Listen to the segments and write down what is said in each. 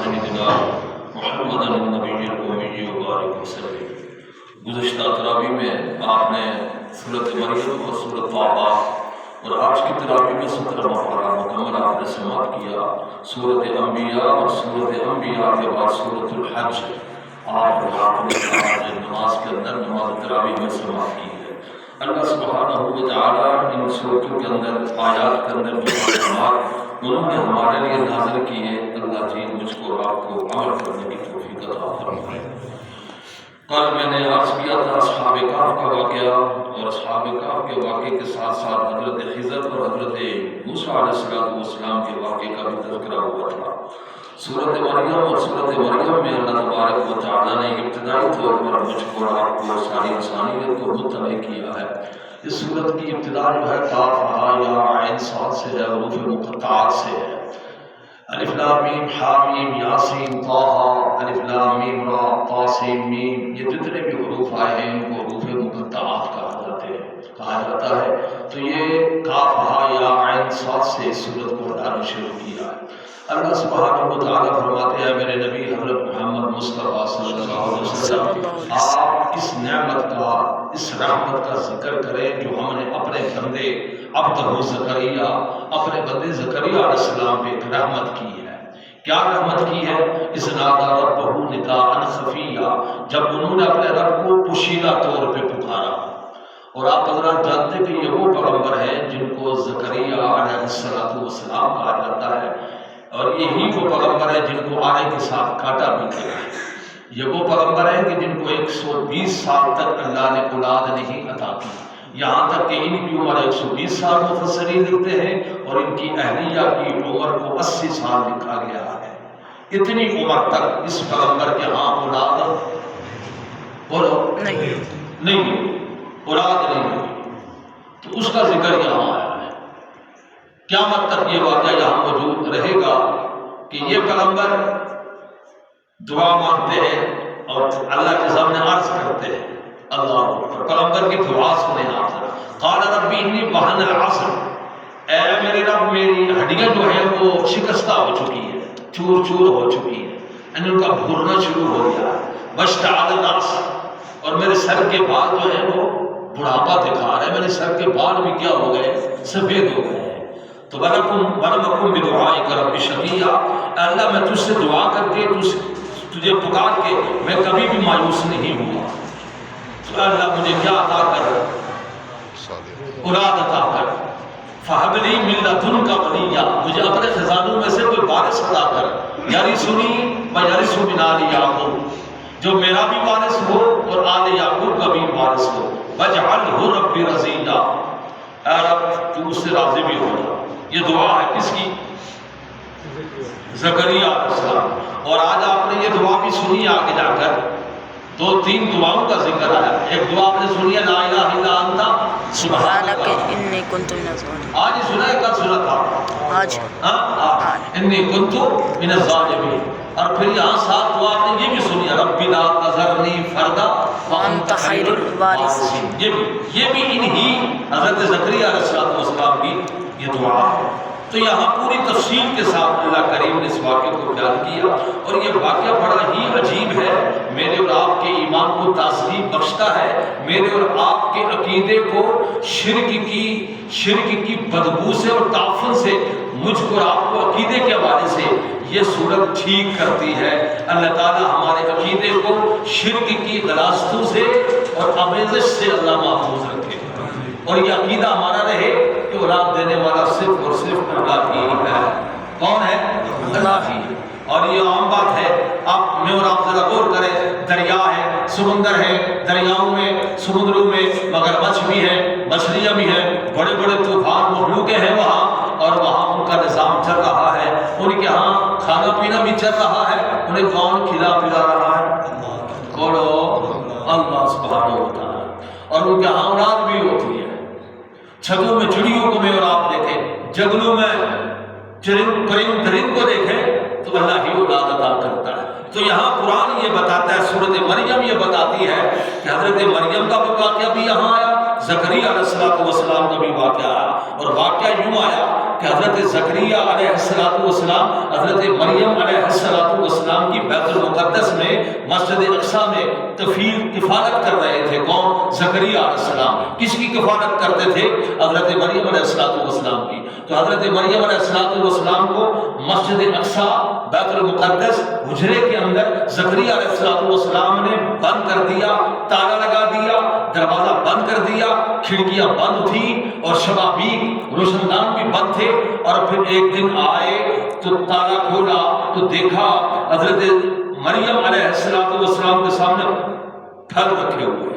سيدنا محمد النبی الأمی وبارک وسلم۔ گزشتہ تراویح میں آپ نے سورۃ مریم اور سورۃ طٰہٰ اور آج کی تراویح میں 17واں پارہ مکمل آپ نے سماعت کیا۔ سورۃ انبیاء اور سورۃ انبیاء کے بعد سورۃ الحج آپ نے نماز کے اندر نماز تراویح میں سماعت کی ہے۔ اللہ سبحانہ و تعالیٰ ان صورتوں کے اندر آیات کے اندر جو احکامات انہوں نے ہمارے لیے نازل کیے، اللہ جی مجھ کو اور آپ کو عمل کرنے کی توفیق عطا فرمائے۔ کل میں نے عرض کیا تھا اصحاب کہف کا واقعہ، اور اصحاب کہف کے واقعے کے ساتھ ساتھ حضرت خضر اور حضرت موسیٰ علیہ السلام کے واقعے کا بھی تذکرہ ہوا تھا۔ سورۃ مریم اور سورۃ مریم میں اللہ تبارک و تعالیٰ نے ابتدائی طور پر مجھ کو اور آپ کو ساری انسانیت کو مطلع کیا ہے۔ اس سورت کی ابتدا جو ہے کاف ہا یا عین صاد سے ہے، حروف مقطعات سے ہے۔ الف لام میم حا میم یاسین طٰہٰ، الف لام میم را طا سین میم، یہ جتنے بھی حروف آئے ہیں ان کو حروف مقطعات کہا جاتا ہے۔ تو یہ کاف ہا یا عین صاد سے اس سورت کو پڑھنا شروع کیا ہے۔ اللہ سبحانہ و تعالیٰ فرماتے ہیں میرے نبی حضرت محمد مصطفیٰ صلی اللہ علیہ وسلم، آپ اس نعمت کا، اس رحمت کا ذکر کریں جو ہم نے اپنے بندے عبدہ زکریا، اپنے بندے زکریا علیہ السلام پہ ایک رحمت کی ہے۔ کیا رحمت کی ہے؟ اذ نادى ربہ نداء خفیا، جب انہوں نے اپنے رب کو پوشیدہ طور پہ پکارا۔ اور آپ حضرات جانتے کہ یہ وہ پیغمبر ہیں جن کو زکریا علیہ السلام کہا جاتا ہے، اور یہی وہ پیغمبر ہے جن کو آنے کے ساتھ کاٹا بھی گیا ہے۔ یہ وہ پیغمبر ہیں کہ جن کو 120 سال تک اللہ نے اولاد نہیں عطا کی، یہاں تک کہ ان کی عمر 120 سال مفسرین لکھتے ہیں، اور ان کی اہلیہ کی عمر کو 80 سال لکھا گیا ہے۔ اتنی عمر تک اس پیغمبر کے ہاں اولاد بولو نہیں، اولاد نہیں ہوئی، تو اس کا ذکر یہاں آیا ہے۔ قیامت تک یہ واقعہ یہاں موجود رہے گا کہ یہ پیغمبر دعا مانگتے ہیں اور اللہ کے سامنے عرض کرتے ہیں، اللہ اکبر، پیغمبر کی دعا سنیں آپ۔ قال ربی انی وہن العظم، اے میرے رب میری ہڈیاں جو ہیں وہ شکستہ ہو چکی ہے، چور چور ہو چکی ہے، یعنی ان کا بھورنا شروع ہو گیا ہے، واشتعل الرأس، اور میرے سر کے بال جو ہیں وہ بڑھاپا دکھا رہے ہیں، میرے سر کے بال بھی کیا ہو گئے؟ سفید ہو گئے۔ تو وَلَمْ بِدُعَائِكَ رَبِّ شَقِيًّا، اللہ میں تجھ سے دعا کر کے تجھے پکار کے میں کبھی بھی مایوس نہیں ہوا، تو اللہ مجھے کیا عطا کر؟ اولاد عطا کر۔ فَهَبْ لِي مِن لَّدُنكَ وَلِيًّا، مجھے اپنے خزانوں میں سے کوئی وارث عطا کر، یرثنی وَیرث مِنْ آلِ یعقوب، جو میرا بھی وارث ہو اور آل یعقوب کا بھی وارث ہو، وَاجْعَلْهُ رَبِّ رَضِیًّا، اے رب تو اس سے راضی بھی ہو جا۔ یہ دعا ہے کس کی؟ زکریا علیہ السلام۔ اور آج آپ نے یہ دعا بھی سنی، آگے جا کر 2-3 دعاؤں کا ذکر آیا۔ ایک دعا آپ نے سنی ہے لا الہ الا انت سبحانک انی کنت من الظالمین، آج ہی سنا ہے، کل سنا تھا؟ آج انی کنت من الظالمین۔ اور پھر یہاں ساتھ دعا آپ نے یہ بھی سنی ہے رب لا تذرنی فردا وانت خیر الوارثین، یہ بھی انہی حضرت زکریا علیہ السلام کی یہ دعا ہے۔ تو یہاں پوری تفصیل کے ساتھ اللہ کریم نے اس واقعے کو بیان کیا، اور یہ واقعہ بڑا ہی عجیب ہے، میرے اور آپ کے ایمان کو تازگی بخشتا ہے، میرے اور آپ کے عقیدے کو شرک کی بدبو سے اور تعفن سے مجھ کو اور آپ کو عقیدے کے حوالے سے یہ صورت ٹھیک کرتی ہے۔ اللہ تعالیٰ ہمارے عقیدے کو شرک کی غلاظتوں سے اور آمیزش سے اللہ محفوظ رکھے، اور یہ عقیدہ ہمارا رہے کہ اولاد دینے والا صرف اور صرف اللہ ہی ہے۔ کون ہے؟ اللہ ہی۔ اور یہ عام بات ہے، آپ میں اور آپ ذرا غور کریں، دریا ہے، سمندر ہے، دریاؤں میں، سمندروں میں مگر مچھ بھی ہے، مچھلیاں بھی ہیں، بڑے بڑے طوفان مخلوقیں ہیں وہاں، اور وہاں ان کا نظام چل رہا ہے، ان کے ہاں کھانا پینا بھی چل رہا ہے، انہیں کون کھلا پلا رہا ہے؟ بولو اللہ سبحانہ و تعالیٰ۔ اور ان کے ہاں اولاد بھی ہوتی ہے، چھتوں میں چڑیوں کو میں اور آپ دیکھیں، جنگلوں میں پرند درند کو دیکھیں، تو اللہ ہی اولاد عطا کرتا ہے۔ تو یہاں قرآن یہ بتاتا ہے، سورۃ مریم یہ بتاتی ہے کہ حضرت مریم کا بھی واقعہ بھی یہاں آیا، زکریا علیہ السلام کا بھی واقعہ آیا، اور واقعہ یوں آیا کہ حضرت زکریا علیہ السلام حضرت مریم علیہ السلام بیت المقدس میں مسجد اقصی میں کفالت کر رہے تھے کون؟ زکریا علیہ السلام۔ کس کی کفالت کرتے تھے؟ حضرت مریم علیہ السلام کی۔ تو حضرت مریم علیہ السلام کو مسجد اقصی بیت المقدس حجرے کے اندر زکریا علیہ السلام نے بند کر دیا، تالا لگا دیا، دروازہ بند کر دیا، کھڑکیاں بند تھی اور شبابیک روشن دان بھی بند تھے۔ اور پھر ایک دن آئے تو تالا کھولا تو دیکھا حضرت مریم علیہ السلام کے سامنے پھل رکھے ہوئے۔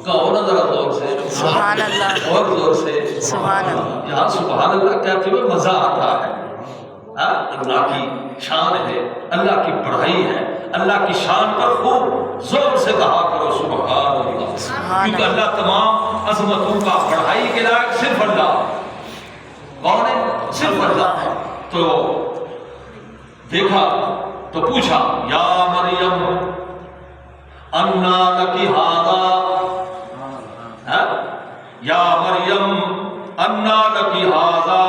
کہو نا ذرا زور سے سبحان اللہ، اور زور سے سبحان اللہ۔ یہاں سبحان اللہ کہتے ہوئے مزہ آتا ہے۔ اللہ کی شان ہے، اللہ کی بڑائی ہے، اللہ کی شان پر خوب زور سے کہا کرو سبحان اللہ، کیونکہ اللہ تمام عظمتوں کا بڑائی کے لائق صرف اللہ۔ کون ہے؟ صرف اللہ ہے۔ تو دیکھا تو پوچھا یا مریم انا لکی ھذا، یا مریم انا لکی ھذا،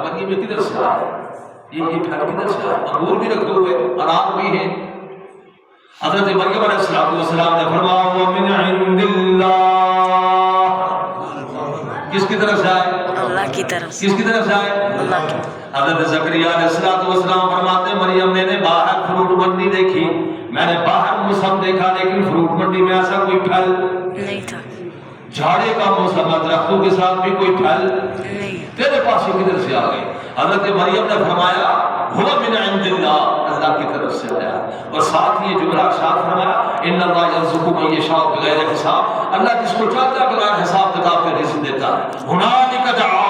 مریم یہ کدھر سے آیا؟ یہ پھل کدھر سے آیا؟ انگور بھی رکھے ہوئے، انار بھی ہیں۔ حضرت مریم علیہ السلام نے فرمایا وہ من عند اللہ، کس کی طرف سے آئے؟ اللہ کی طرف سے۔ کس کی طرف سے آئے؟ اللہ کی۔ حضرت زکریا علیہ السلام فرماتے ہیں مریم نے باہر فروٹ منڈی دیکھی، میں نے باہر موسم دیکھا لیکن فروٹ منڈی میں ایسا کوئی پھل نہیں تھا، جھاڑے کا موسم، درختوں کے ساتھ بھی کوئی پھل نہیں۔ تیرے پاس یہ کدھر سے آ گئے؟ حضرت مریم نے فرمایا ہوا من عند اللہ، اللہ کی طرف سے آیا۔ اور ساتھ یہ جملہ ارشاد فرمایا ان اللہ یرزق من یشاء بغیر حساب، اللہ جس کو چاہتا ہے بغیر حساب کتاب کے رزق دیتا ہے۔ ہنالک دعا،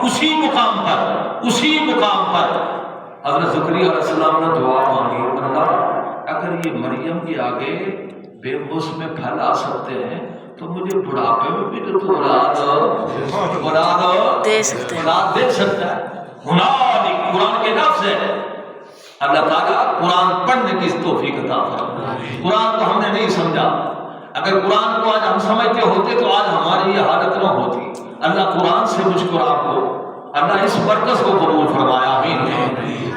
اسی مقام پر حضرت زکریا علیہ السلام نے دعا مانگی، اللہ اگر یہ مریم کے آگے بے موسم پھل آ سکتے ہیں تو مجھے بڑھاپے میں بھی تو اولاد دے سکتے ہیں، اولاد دے سکتا ہے۔ ہنالک قرآن کے لفظ ہے، اللہ تعالیٰ قرآن پڑھنے کی توفیق عطا فرمائے۔ قرآن کو ہم نے نہیں سمجھا، اگر قرآن کو آج ہم سمجھتے ہوتے تو آج ہماری یہ حالت نہ ہوتی۔ اللہ قرآن سے مجھ کو آپ کو، اللہ اس مرکز کو قبول فرمایا، آمین۔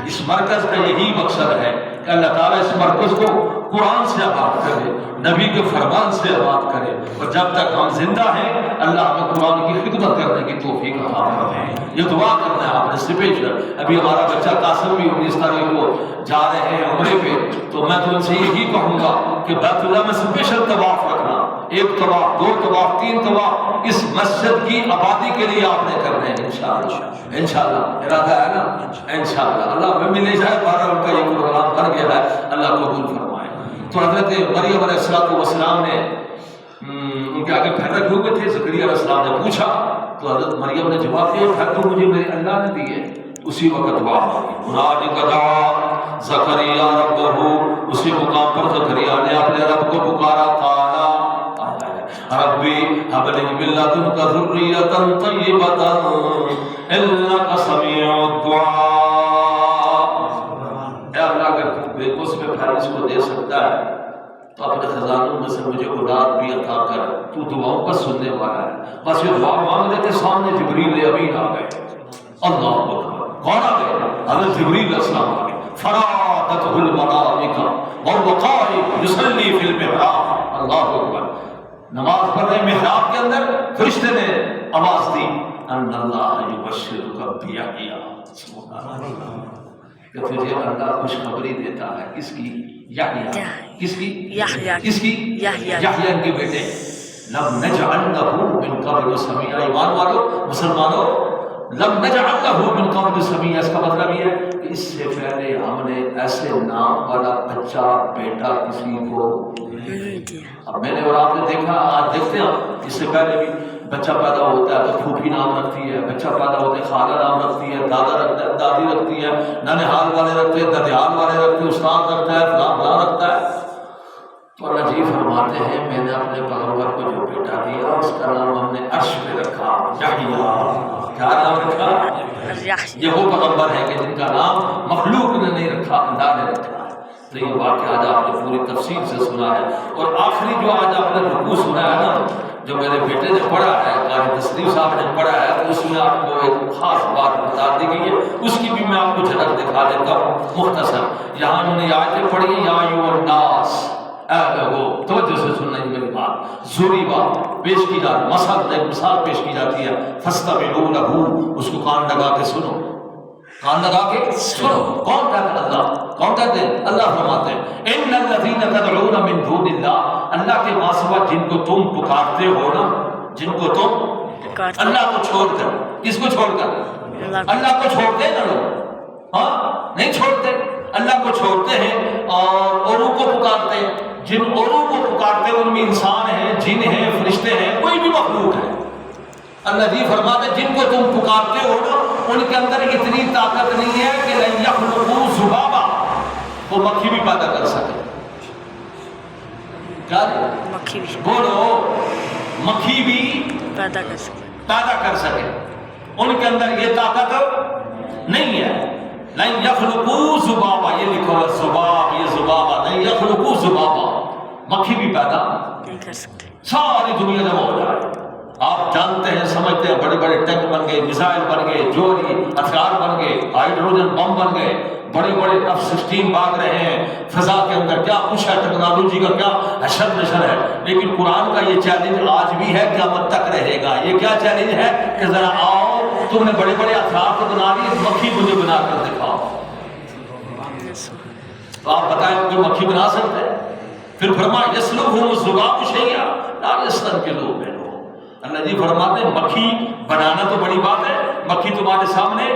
اس مرکز کا یہی مقصد ہے کہ اللہ تعالیٰ اس مرکز کو قرآن سے آباد کرے، نبی کے فرمان سے آباد کرے، اور جب تک ہم زندہ ہیں اللہ ہمیں قرآن کی خدمت کرنے کی توفیق عطا فرمائے۔ یہ دعا کرنا ہے آپ نے اسپیشل۔ ابھی ہمارا بچہ قاسم بھی 19 تاریخ کو جا رہے ہیں عمرے پہ، تو میں تو ان سے یہی کہوں گا کہ بیت اللہ میں اسپیشل طواف رکھنا، 1 طواف 2 طواف 3 طواف اس مسجد کی آبادی کے لیے آپ نے کرنے ہیں انشاءاللہ ارادہ ہے نا، انشاءاللہ اللہ میں ملے جائے بارہ ان کا یہ پروگرام بن گیا ہے، اللہ قبول فرمائے۔ تو حضرت مریم علیہ السلام نے ان کے آگے پھل رکھے ہوئے تھے، زکریا علیہ السلام نے پوچھا تو حضرت مریم نے جواب دیا پھل تو مجھے میرے اللہ نے دیے۔ اسی وقت دعا مانگی، ہنالک دعا زکریا ربہ، اسی مقام پر زکریا نے اپنے رب کو پکارا، قالا ربی هب لي من لدنك ذرية طيبة إنك سميع الدعاء۔ اے اللہ اگر تو بے بس میں پھل اس کو دے سکتا ہے تو اپنے خزانوں میں سے مجھے اولاد بھی عطا کر، تو دعاؤں کا سننے والا ہے۔ بس یہ دعا مانگنے کے سامنے جبریل امین آ گئے، اللہ اکبر۔ کون آ گئے؟ حضرت جبریل علیہ السلام آ گئے، فرادته الملائکہ وهو قائم یصلی فی المحراب، اللہ اکبر۔ نماز پڑھ رہے محراب کے اندر فرشتے نے آواز دی ان اللہ یبشرک بیحییٰ، سبحان اللہ، کہ تجھے اللہ خوشخبری دیتا ہے۔ کس کی؟ یحییٰ۔ کس کی؟ یحییٰ۔ کس کی؟ یحییٰ کے بیٹے۔ لم نجعل لہ من قبل سمیعا، ایمان والو مسلمانوں، لم نجعل لہ من قبل سمیعا، اس کا مطلب یہ ہے کہ اس سے پہلے ہم نے ایسے نام والا بچہ بیٹا کسی کو نہیں دیا۔ اب میں نے اور آپ نے دیکھا، آج دیکھتے ہیں اس سے پہلے بھی بچہ پیدا ہوتا ہے تو پھوپھی نام رکھتی ہے، بچہ پیدا ہوتا ہے خالہ نام رکھتی ہے، دادا رکھتا ہے، دادی رکھتی ہے، ننہال والے رکھتے ہیں، ددیال والے رکھتے ہیں، استاد رکھتا ہے، فلاں فلاں رکھتا ہے۔ تو اللہ جی فرماتے ہیں میں نے اپنے پیغمبر کو جو بیٹا دیا اس کا نام ہم نے عرش پہ رکھا، یحییٰ۔ کیا نام رکھا؟ یہ وہ پیغمبر ہے کہ جن کا نام مخلوق نے نہیں رکھا، اللہ نے رکھا۔ تو یہ واقعہ آج آپ نے پوری تفصیل سے سنا ہے، اور آخری جو آج آپ نے رکوع سنا ہے نا، جو میرے بیٹے نے پڑھا ہے، قاری تسلیم صاحب نے پڑھا ہے، تو اس میں آپ کو ایک خاص بات بتا دی گئی ہے، اس کی بھی میں آپ کو جھلک دکھا دیتا ہوں مختصر۔ یہاں انہوں نے آیتیں پڑھی ہیں، یا ایھا الناس، اے لوگوں، توجہ سے سننا یہ میری بات، ضریبا پیش کی جاتی، مثال پیش کی جاتی ہے، فاستمعوا لہ، اس کو کان لگا کے سنو، کان لگا کے سنو۔ کون کہتا ہے؟ اللہ۔ کون کہتے ہیں؟ اللہ فرماتے ہیں ان الذین تدعون من دون اللہ، اللہ کے ماں سوا جن کو تم پکارتے ہو نا، جن کو تم اللہ کو چھوڑ کر، کس کو چھوڑ کر؟ اللہ کو چھوڑتے ہیں نا لوگ، ہاں نہیں چھوڑتے، اللہ کو چھوڑتے ہیں اور اوروں کو پکارتے ہیں۔ جن اوروں کو پکارتے ہیں ان میں انسان ہیں، جن ہیں، فرشتے ہیں، کوئی بھی مخلوق ہے۔ اللہ جی فرماتے ہیں جن کو تم پکارتے ہو نا، ان کے اندر اتنی طاقت نہیں ہے کہ لن یخلقوا ذبابا، وہ مکھی بھی پیدا کر سکے۔ کیا مکھی بھی بولو، مکھی بھی پیدا کر سکے، پیدا کر سکے، ان کے اندر یہ طاقت نہیں ہے۔ لن یخلقوا ذبابا، یہ لکھو ہے ذباب، یہ ذبابا نہیں، یخلقوا ذبابا، مکھی بھی پیدا نہیں کر سکتے۔ ساری دنیا جمع ہو جائے، آپ جانتے ہیں، سمجھتے ہیں، بڑے بڑے ٹینک بن گئے، میزائل بن گئے، جوہری ہتھیار بن گئے، ہائیڈروجن بم بن گئے، بڑے بڑے F-16 بھاگ رہے ہیں فضا کے اندر، کیا کچھ ہے، ٹیکنالوجی کا کیا حشر نشر ہے، لیکن قرآن کا یہ چیلنج آج بھی ہے، قیامت تک رہے گا۔ یہ کیا چیلنج ہے کہ ذرا آؤ، تم نے بڑے بڑے ہتھیار تو بنا لیے، مکھی مجھے بنا کر دکھاؤ۔ تو آپ بتائیں کوئی مکھی بنا سکتے ہیں؟ پھر فرمایا یسلبھم الذباب شیئا لا یستنقذوہ منہ۔ اللہ جی فرماتے ہیں مکھی بنانا تو بڑی بات ہے، مکھی تمہارے سامنے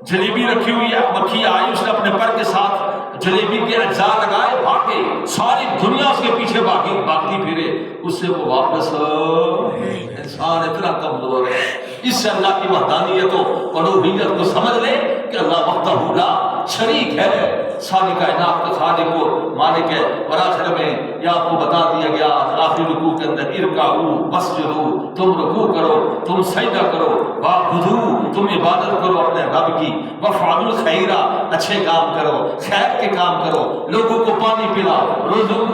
جلیبی رکھی ہوئی ہے، مکھی آئی، اس نے اپنے پر کے ساتھ جلیبی کے اجزاء لگائے، بھاگے، ساری دنیا اس کے پیچھے بھاگتی پھرے، اس سے وہ واپس انسان اتنا کمزور ہے۔ اس سے اللہ کی وحدانیت و الوہیت کو سمجھ لے کہ اللہ وحدہ لا شریک ہے، ساری کائنات کا خالق و مالک ہے۔ اور آخر میں یہ آپ کو بتا دیا گیا آخری رکوع کے اندر، ارکعوا واسجدوا، تم رکوع کرو، تم سجدہ کرو، واعبدوا، تم عبادت کرو اپنے رب کی، وافعلوا الخیر، اچھے کام کرو، خیر کے کام کرو، لوگوں کو پانی پلاؤ،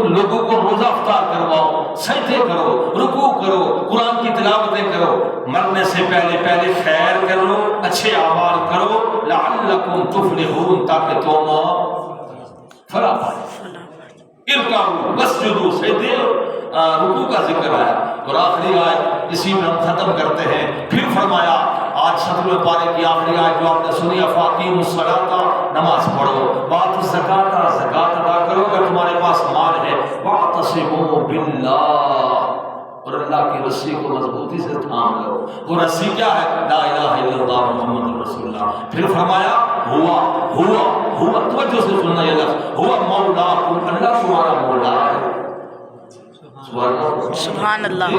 لوگوں کو روزہ افطار کرواؤ، سجدے کرو، رکوع کرو، قرآن کی تلاوتیں کرو، مرنے سے پہلے خیر کر لو، اچھے اعمال کرو، لعلکم تفلحون، تاکہ تم فلاح پائے۔ ارکعوا واسجدوا، سجدے رکوع کا ذکر ہے۔ اور آخری آیت اسی میں ہم ختم کرتے ہیں، پھر فرمایا آج 17ویں پارے کی آخری آیت جو آپ نے سنی، فاقیموا الصلاۃ، نماز پڑھو، وآتوا الزکاۃ، زکات ادا کرو اگر تمہارے پاس مال ہے، واعتصموا باللہ، اور اللہ کی رسی کو مضبوطی سے تھام لو۔ وہ رسی کیا ہے؟ لا الہ الا اللہ محمد رسول اللہ۔ پھر فرمایا ہوا توجہ سے سننا یہ لفظ، ہوا مولاکم، اللہ تمہارا مولا ہے۔ سبحان اللہ۔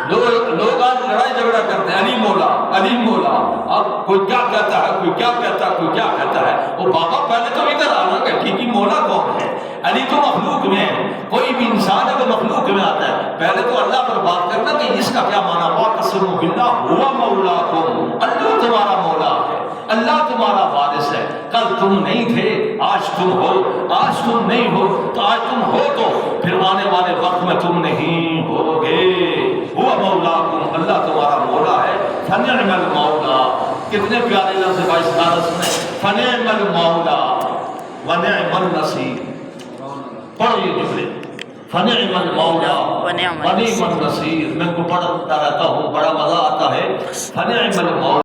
لوگ آج لڑائی جھگڑا کرتے ہیں، علی مولا علی مولا، اب کوئی کیا کہتا ہے، کوئی کیا کہتا ہے، کوئی کیا کہتا ہے۔ وہ بابا پہلے تو ادھر آنا کہ ٹھیک ہی مولا کون ہے؟ علی تو مخلوق میں ہے، کوئی بھی انسان ہے تو مخلوق میں آتا ہے، پہلے تو اللہ پر بات کرنا کہ اس کا کیا معنی، واعتصموا باللہ ہوا مولاکم، اللہ تمہارا مولا ہے، اللہ تمہارا وارث ہے۔ کل تم نہیں تھے، آج تم ہو، آج تم نہیں ہو تو آج تم ہو تو پھر آنے والے وقت میں تم نہیں ہوگے۔ ہوا مولاکم، اللہ تمہارا مولا ہے۔ فنعم المولا، کتنے پیارے لفظ بھائی سعادت میں، فنعم المولا ونعم النصیر۔ پڑھو یہ جملے، فنعم المولا ونعم النصیر۔ میں کو پڑھتا رہتا ہوں، بڑا مزہ آتا ہے۔ فنعم المولا